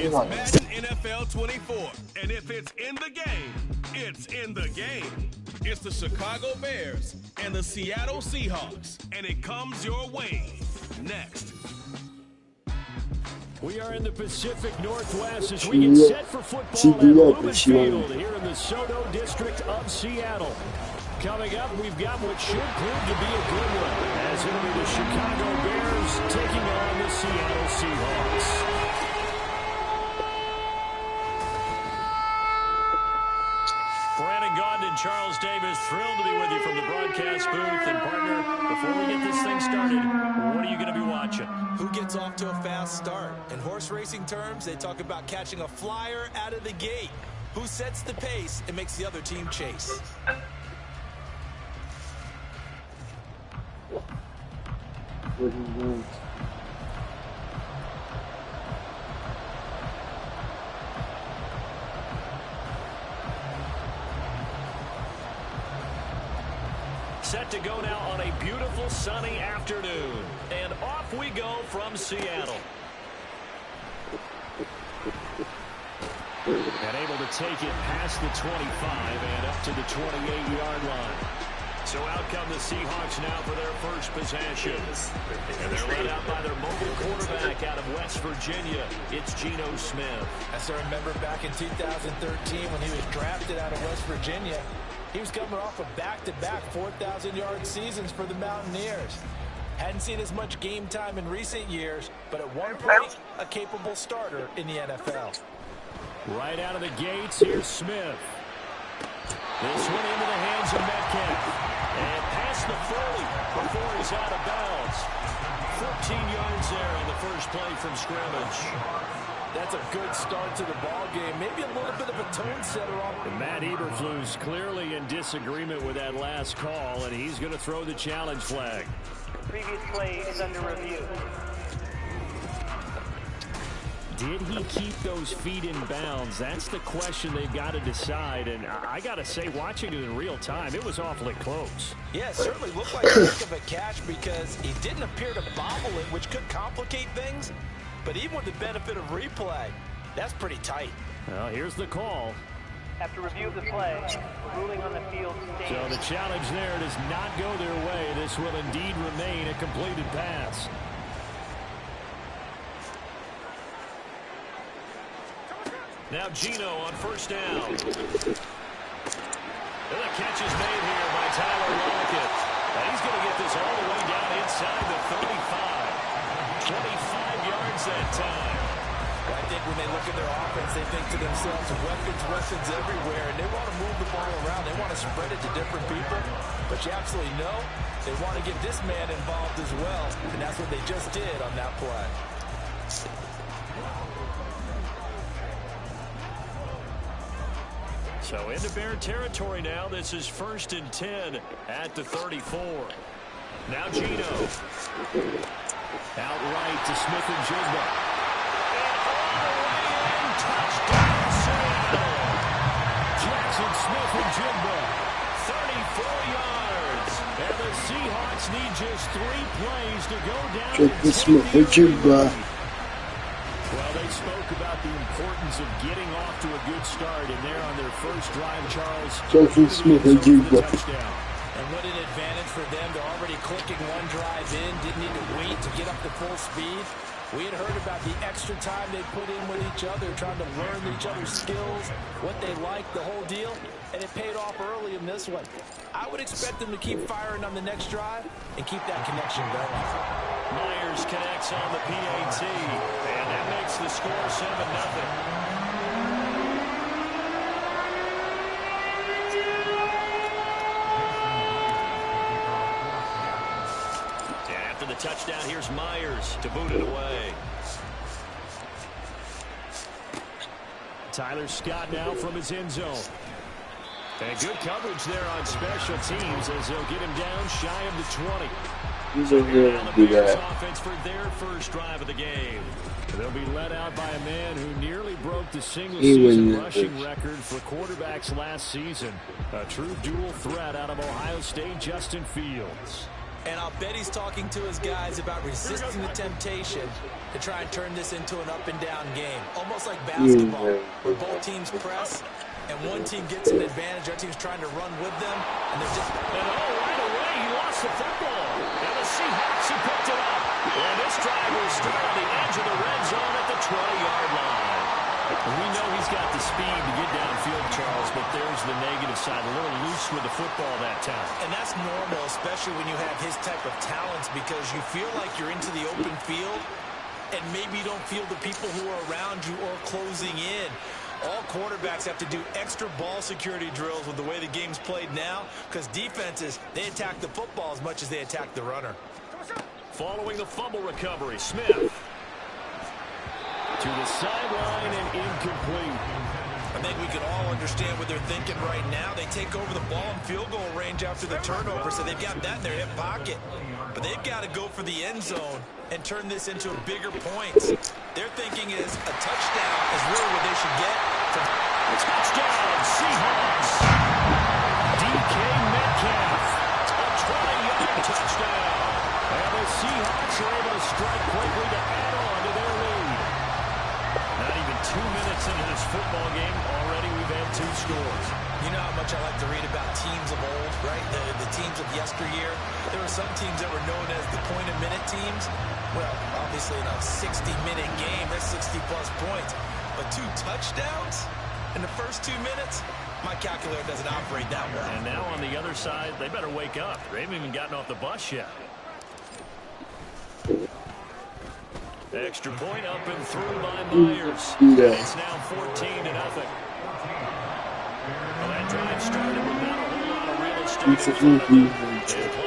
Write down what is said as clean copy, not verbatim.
It's Madden NFL 24, and if it's in the game, it's in the game. It's the Chicago Bears and the Seattle Seahawks, and it comes your way next. We are in the Pacific Northwest as we get set for football at Lumen Field here in the Soto District of Seattle. Coming up, we've got what should prove to be a good one, as it'll be the Chicago Bears taking on the Seattle Seahawks. Brandon Gaudin and Charles Davis, thrilled to be with you from the broadcast booth. And partner, before we get this thing started, what are you going to be watching? Who gets off to a fast start? In horse racing terms, they talk about catching a flyer out of the gate. Who sets the pace and makes the other team chase? Set to go now on a beautiful sunny afternoon. And off we go from Seattle. And able to take it past the 25 and up to the 28-yard line. So out come the Seahawks now for their first possession. And they're led out by their mobile quarterback out of West Virginia. It's Geno Smith. As I remember back in 2013 when he was drafted out of West Virginia, he was coming off of back-to-back 4,000-yard seasons for the Mountaineers. Hadn't seen as much game time in recent years, but at one point, a capable starter in the NFL. Right out of the gates, here's Smith. This one into the hands of Metcalf. And past the 40 before he's out of bounds. 14 yards there on the first play from scrimmage. That's a good start to the ball game. Maybe a little bit of a tone setter on. And Matt Eberflus clearly in disagreement with that last call, and he's going to throw the challenge flag. The previous play is under review. Did he keep those feet in bounds? That's the question they've got to decide. And I got to say, watching it in real time, it was awfully close. Yeah, it certainly looked like a heck of a catch because he didn't appear to bobble it, which could complicate things. But even with the benefit of replay, that's pretty tight. Well, here's the call. After review of the play, the ruling on the field stands. So the challenge there does not go their way. This will indeed remain a completed pass. Now Geno on first down. And the catch is made here by Tyler Lockett. And he's going to get this all the way down inside the 35. 25 yards that time. Well, I think when they look at their offense, they think to themselves, weapons everywhere, and they want to move the ball around. They want to spread it to different people. But you absolutely know they want to get this man involved as well, and that's what they just did on that play. So into Bear territory now. This is 1st and 10 at the 34. Now Geno. Outright to Smith-Njigba. And all the way in. Touchdown Seattle. Jackson Smith-Njigba. 34 yards. And the Seahawks need just 3 plays to go down. Jackson Smith-Njigba. Well, they spoke about the importance of getting off to a good start, and they're on their first drive, Charles. Jackson Smith-Njigba. And what an advantage for them. They're already clicking one drive in, didn't need to wait to get up to full speed. We had heard about the extra time they put in with each other, trying to learn each other's skills, what they like, the whole deal, and it paid off early in this one. I would expect them to keep firing on the next drive and keep that connection going. Myers connects on the PAT, and that makes the score 7-0. Touchdown, here's Myers to boot it away. Tyler Scott now from his end zone. And good coverage there on special teams as they'll get him down shy of the 20. He's over there to do that. Offense for their first drive of the game. They'll be led out by a man who nearly broke the single-season rushing record for quarterbacks last season. A true dual threat out of Ohio State, Justin Fields. And I'll bet he's talking to his guys about resisting the temptation to try and turn this into an up-and-down game. Almost like basketball, where both teams press, and one team gets an advantage, the other team's trying to run with them, and they're just... And right away, he lost the football. And the Seahawks, he picked it up. And this drive will start on the edge of the red zone at the 20-yard line. We know he's got the speed to get downfield, Charles, but there's the negative side. A little loose with the football that time. And that's normal, especially when you have his type of talents, because you feel like you're into the open field, and maybe you don't feel the people who are around you or closing in. All quarterbacks have to do extra ball security drills with the way the game's played now, because defenses, they attack the football as much as they attack the runner. Following the fumble recovery, Smith. To the sideline and incomplete. I think we can all understand what they're thinking right now. They take over the ball in field goal range after the turnover, so they've got that in their hip pocket. But they've got to go for the end zone and turn this into bigger points. Their thinking is a touchdown is really what they should get. Touchdown, Seahawks. DK Metcalf. A 20-yard touchdown. And the Seahawks are able to strike quickly to add on to their lead. Not even 2 minutes into this football game, already we've had 2 scores. You know how much I like to read about teams of old, right? The teams of yesteryear. There were some teams that were known as the point-a-minute teams. Well, obviously in a 60-minute game, that's 60-plus points. But 2 touchdowns in the first 2 minutes? My calculator doesn't operate that well. And now on the other side, they better wake up. They haven't even gotten off the bus yet. Extra point up and through by Myers. It's now 14-0. Well, that drive started with not a whole lot of real estate.